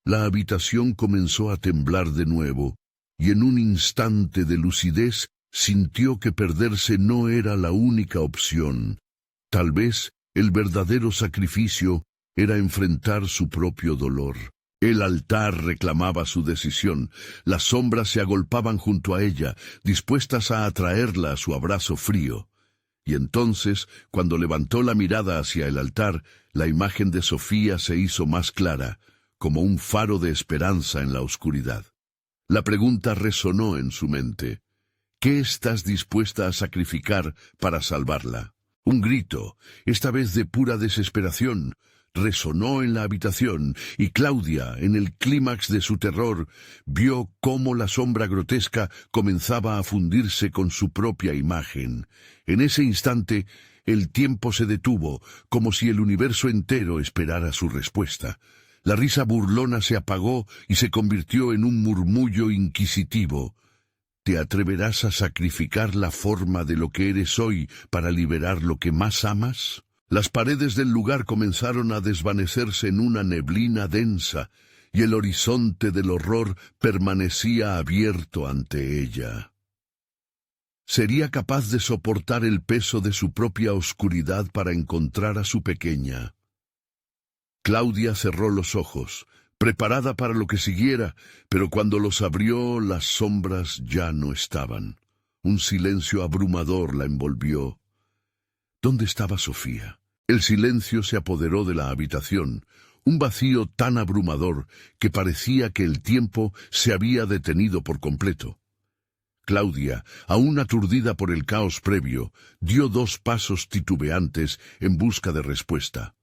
La habitación comenzó a temblar de nuevo, y en un instante de lucidez sintió que perderse no era la única opción. Tal vez el verdadero sacrificio era enfrentar su propio dolor. El altar reclamaba su decisión. Las sombras se agolpaban junto a ella, dispuestas a atraerla a su abrazo frío. Y entonces, cuando levantó la mirada hacia el altar, la imagen de Sofía se hizo más clara, como un faro de esperanza en la oscuridad. La pregunta resonó en su mente. ¿Qué estás dispuesta a sacrificar para salvarla? Un grito, esta vez de pura desesperación, resonó en la habitación, y Claudia, en el clímax de su terror, vio cómo la sombra grotesca comenzaba a fundirse con su propia imagen. En ese instante, el tiempo se detuvo, como si el universo entero esperara su respuesta. La risa burlona se apagó y se convirtió en un murmullo inquisitivo. ¿Te atreverás a sacrificar la forma de lo que eres hoy para liberar lo que más amas? Las paredes del lugar comenzaron a desvanecerse en una neblina densa, y el horizonte del horror permanecía abierto ante ella. ¿Sería capaz de soportar el peso de su propia oscuridad para encontrar a su pequeña? Claudia cerró los ojos, preparada para lo que siguiera, pero cuando los abrió, las sombras ya no estaban. Un silencio abrumador la envolvió. ¿Dónde estaba Sofía? El silencio se apoderó de la habitación, un vacío tan abrumador que parecía que el tiempo se había detenido por completo. Claudia, aún aturdida por el caos previo, dio 2 pasos titubeantes en busca de respuesta.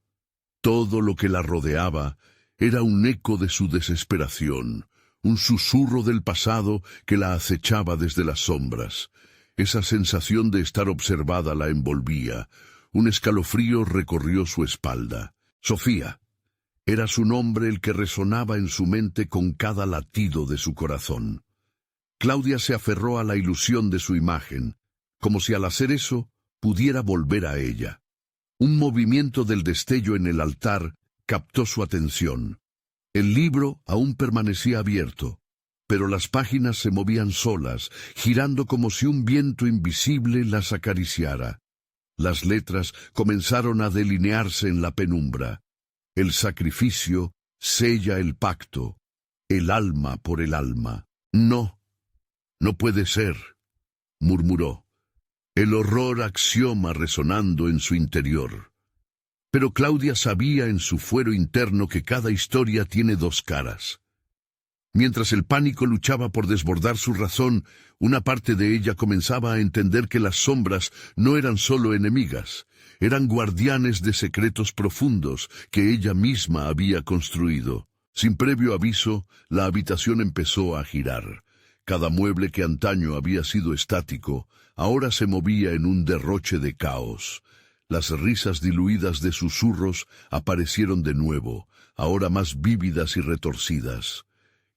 Todo lo que la rodeaba era un eco de su desesperación, un susurro del pasado que la acechaba desde las sombras. Esa sensación de estar observada la envolvía. Un escalofrío recorrió su espalda. Sofía. Era su nombre el que resonaba en su mente con cada latido de su corazón. Claudia se aferró a la ilusión de su imagen, como si al hacer eso pudiera volver a ella. Un movimiento del destello en el altar captó su atención. El libro aún permanecía abierto, pero las páginas se movían solas, girando como si un viento invisible las acariciara. Las letras comenzaron a delinearse en la penumbra. El sacrificio sella el pacto, el alma por el alma. No, no puede ser, murmuró, el horror axioma resonando en su interior. Pero Claudia sabía en su fuero interno que cada historia tiene 2 caras. Mientras el pánico luchaba por desbordar su razón, una parte de ella comenzaba a entender que las sombras no eran solo enemigas, eran guardianes de secretos profundos que ella misma había construido. Sin previo aviso, la habitación empezó a girar. Cada mueble que antaño había sido estático, ahora se movía en un derroche de caos. Las risas diluidas de susurros aparecieron de nuevo, ahora más vívidas y retorcidas.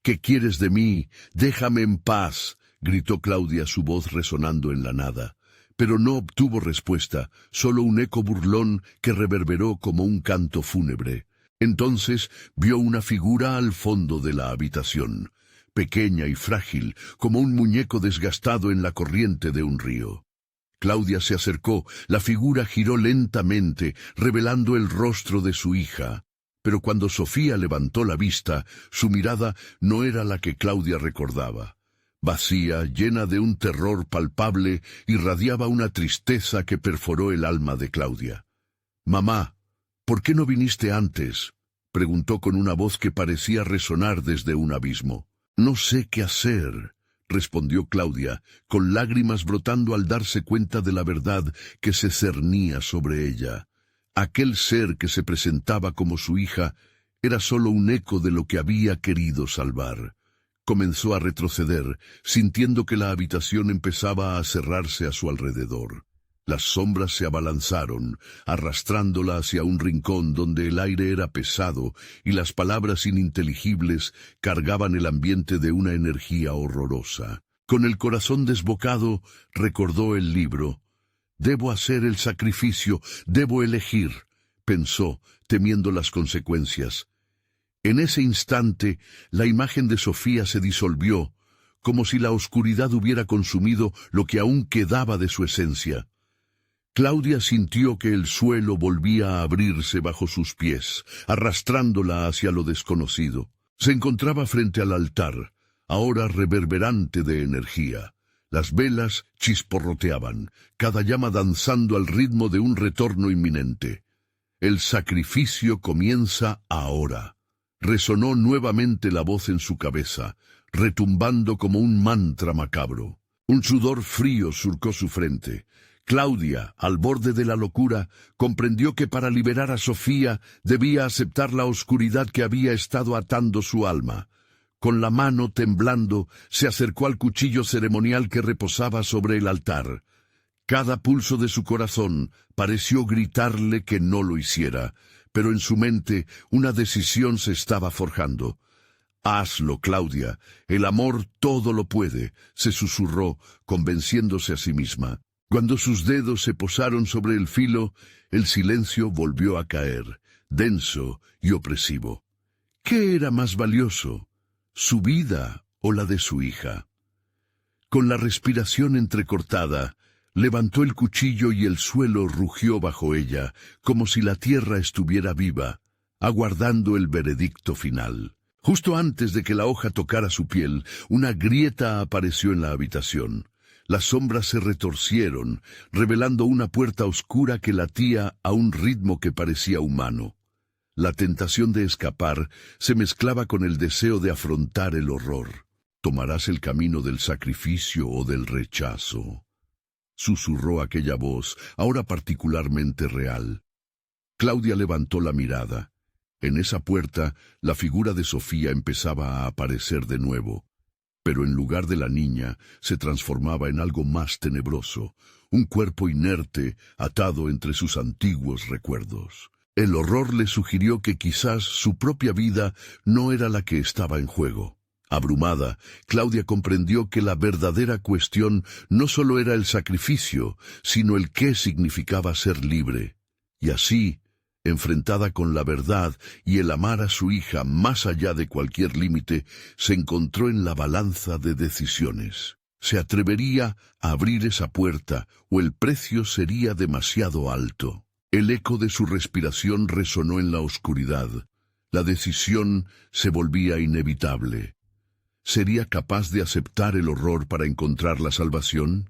«¿Qué quieres de mí? Déjame en paz», gritó Claudia, su voz resonando en la nada. Pero no obtuvo respuesta, solo un eco burlón que reverberó como un canto fúnebre. Entonces vio una figura al fondo de la habitación, pequeña y frágil, como un muñeco desgastado en la corriente de un río. Claudia se acercó, la figura giró lentamente, revelando el rostro de su hija. Pero cuando Sofía levantó la vista, su mirada no era la que Claudia recordaba. Vacía, llena de un terror palpable, irradiaba una tristeza que perforó el alma de Claudia. «Mamá, ¿por qué no viniste antes?», preguntó con una voz que parecía resonar desde un abismo. «No sé qué hacer», respondió Claudia, con lágrimas brotando al darse cuenta de la verdad que se cernía sobre ella. Aquel ser que se presentaba como su hija era solo un eco de lo que había querido salvar. Comenzó a retroceder, sintiendo que la habitación empezaba a cerrarse a su alrededor. Las sombras se abalanzaron, arrastrándola hacia un rincón donde el aire era pesado y las palabras ininteligibles cargaban el ambiente de una energía horrorosa. Con el corazón desbocado, recordó el libro. «Debo hacer el sacrificio, debo elegir», pensó, temiendo las consecuencias. En ese instante, la imagen de Sofía se disolvió, como si la oscuridad hubiera consumido lo que aún quedaba de su esencia. Claudia sintió que el suelo volvía a abrirse bajo sus pies, arrastrándola hacia lo desconocido. Se encontraba frente al altar, ahora reverberante de energía. Las velas chisporroteaban, cada llama danzando al ritmo de un retorno inminente. «El sacrificio comienza ahora», resonó nuevamente la voz en su cabeza, retumbando como un mantra macabro. Un sudor frío surcó su frente. Claudia, al borde de la locura, comprendió que para liberar a Sofía debía aceptar la oscuridad que había estado atando su alma. Con la mano temblando, se acercó al cuchillo ceremonial que reposaba sobre el altar. Cada pulso de su corazón pareció gritarle que no lo hiciera, pero en su mente una decisión se estaba forjando. «Hazlo, Claudia, el amor todo lo puede», se susurró, convenciéndose a sí misma. Cuando sus dedos se posaron sobre el filo, el silencio volvió a caer, denso y opresivo. ¿Qué era más valioso? ¿Su vida o la de su hija? Con la respiración entrecortada, levantó el cuchillo y el suelo rugió bajo ella, como si la tierra estuviera viva, aguardando el veredicto final. Justo antes de que la hoja tocara su piel, una grieta apareció en la habitación. Las sombras se retorcieron, revelando una puerta oscura que latía a un ritmo que parecía humano. La tentación de escapar se mezclaba con el deseo de afrontar el horror. «¿Tomarás el camino del sacrificio o del rechazo?», susurró aquella voz, ahora particularmente real. Claudia levantó la mirada. En esa puerta, la figura de Sofía empezaba a aparecer de nuevo. Pero en lugar de la niña, se transformaba en algo más tenebroso, un cuerpo inerte, atado entre sus antiguos recuerdos. El horror le sugirió que quizás su propia vida no era la que estaba en juego. Abrumada, Claudia comprendió que la verdadera cuestión no solo era el sacrificio, sino el qué significaba ser libre. Y así, enfrentada con la verdad y el amar a su hija más allá de cualquier límite, se encontró en la balanza de decisiones. ¿Se atrevería a abrir esa puerta o el precio sería demasiado alto? El eco de su respiración resonó en la oscuridad. La decisión se volvía inevitable. ¿Sería capaz de aceptar el horror para encontrar la salvación?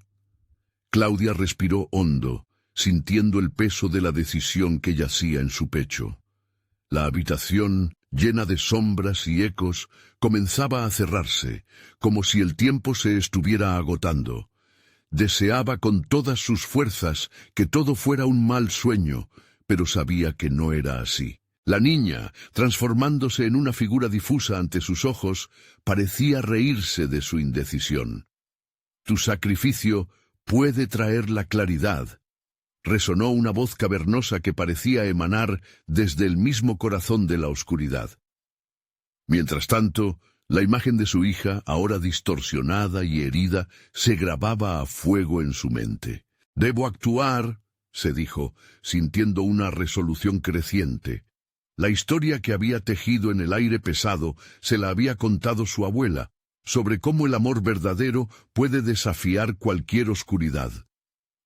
Claudia respiró hondo, sintiendo el peso de la decisión que yacía en su pecho. La habitación, llena de sombras y ecos, comenzaba a cerrarse, como si el tiempo se estuviera agotando. Deseaba con todas sus fuerzas que todo fuera un mal sueño, pero sabía que no era así. La niña, transformándose en una figura difusa ante sus ojos, parecía reírse de su indecisión. «Tu sacrificio puede traer la claridad», resonó una voz cavernosa que parecía emanar desde el mismo corazón de la oscuridad. Mientras tanto, la imagen de su hija, ahora distorsionada y herida, se grababa a fuego en su mente. «Debo actuar», se dijo, sintiendo una resolución creciente. La historia que había tejido en el aire pesado se la había contado su abuela, sobre cómo el amor verdadero puede desafiar cualquier oscuridad.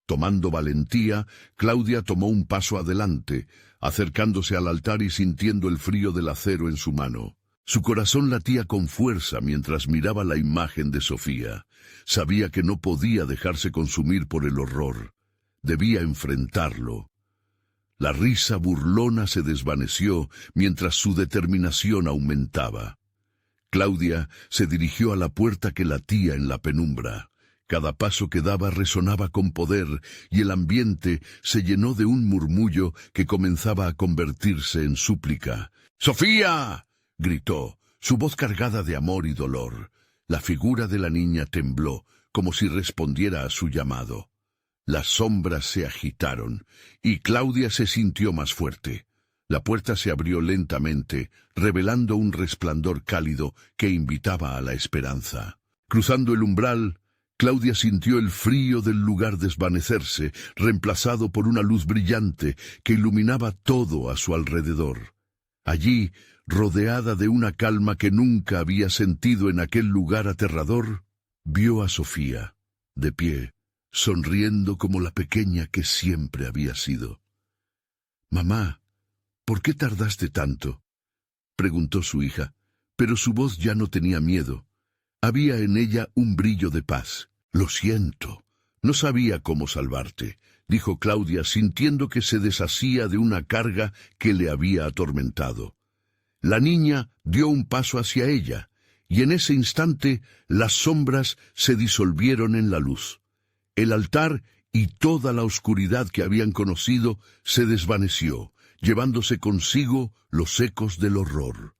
Tomando valentía, Claudia tomó un paso adelante, acercándose al altar y sintiendo el frío del acero en su mano. Su corazón latía con fuerza mientras miraba la imagen de Sofía. Sabía que no podía dejarse consumir por el horror. Debía enfrentarlo. La risa burlona se desvaneció mientras su determinación aumentaba. Claudia se dirigió a la puerta que latía en la penumbra. Cada paso que daba resonaba con poder y el ambiente se llenó de un murmullo que comenzaba a convertirse en súplica. «¡Sofía!», gritó, su voz cargada de amor y dolor. La figura de la niña tembló, como si respondiera a su llamado. Las sombras se agitaron, y Claudia se sintió más fuerte. La puerta se abrió lentamente, revelando un resplandor cálido que invitaba a la esperanza. Cruzando el umbral, Claudia sintió el frío del lugar desvanecerse, reemplazado por una luz brillante que iluminaba todo a su alrededor. Allí, rodeada de una calma que nunca había sentido en aquel lugar aterrador, vio a Sofía, de pie, sonriendo como la pequeña que siempre había sido. «Mamá, ¿por qué tardaste tanto?», preguntó su hija, pero su voz ya no tenía miedo. Había en ella un brillo de paz. «Lo siento, no sabía cómo salvarte», dijo Claudia, sintiendo que se deshacía de una carga que le había atormentado. La niña dio un paso hacia ella, y en ese instante las sombras se disolvieron en la luz. El altar y toda la oscuridad que habían conocido se desvaneció, llevándose consigo los ecos del horror.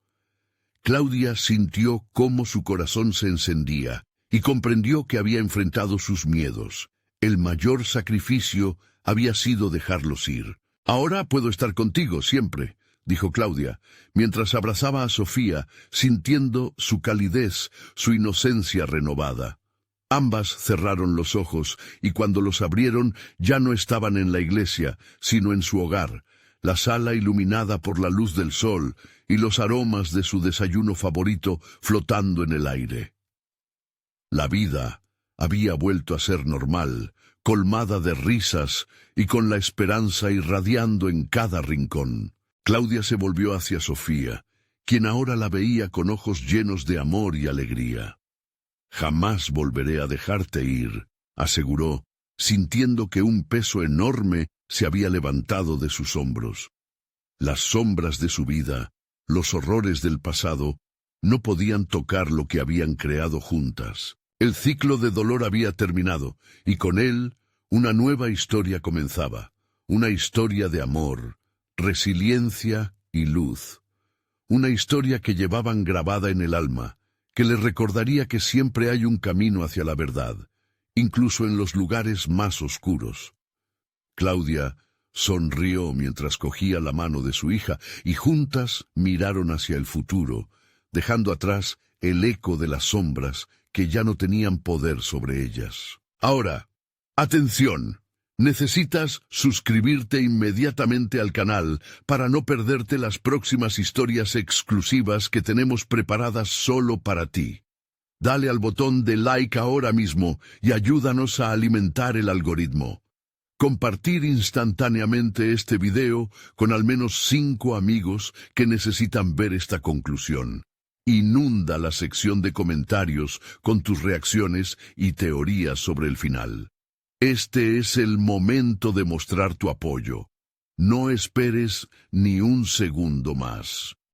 Claudia sintió cómo su corazón se encendía y comprendió que había enfrentado sus miedos. El mayor sacrificio había sido dejarlos ir. «Ahora puedo estar contigo siempre», dijo Claudia, mientras abrazaba a Sofía, sintiendo su calidez, su inocencia renovada. Ambas cerraron los ojos, y cuando los abrieron ya no estaban en la iglesia, sino en su hogar, la sala iluminada por la luz del sol y los aromas de su desayuno favorito flotando en el aire. La vida, había vuelto a ser normal, colmada de risas y con la esperanza irradiando en cada rincón. Claudia se volvió hacia Sofía, quien ahora la veía con ojos llenos de amor y alegría. «Jamás volveré a dejarte ir», aseguró, sintiendo que un peso enorme se había levantado de sus hombros. Las sombras de su vida, los horrores del pasado, no podían tocar lo que habían creado juntas. El ciclo de dolor había terminado, y con él una nueva historia comenzaba, una historia de amor, resiliencia y luz. Una historia que llevaban grabada en el alma, que les recordaría que siempre hay un camino hacia la verdad, incluso en los lugares más oscuros. Claudia sonrió mientras cogía la mano de su hija y juntas miraron hacia el futuro, dejando atrás el eco de las sombras que ya no tenían poder sobre ellas. Ahora, atención. Necesitas suscribirte inmediatamente al canal para no perderte las próximas historias exclusivas que tenemos preparadas solo para ti. Dale al botón de like ahora mismo y ayúdanos a alimentar el algoritmo. Compartir instantáneamente este video con al menos 5 amigos que necesitan ver esta conclusión. Inunda la sección de comentarios con tus reacciones y teorías sobre el final. Este es el momento de mostrar tu apoyo. No esperes ni un segundo más.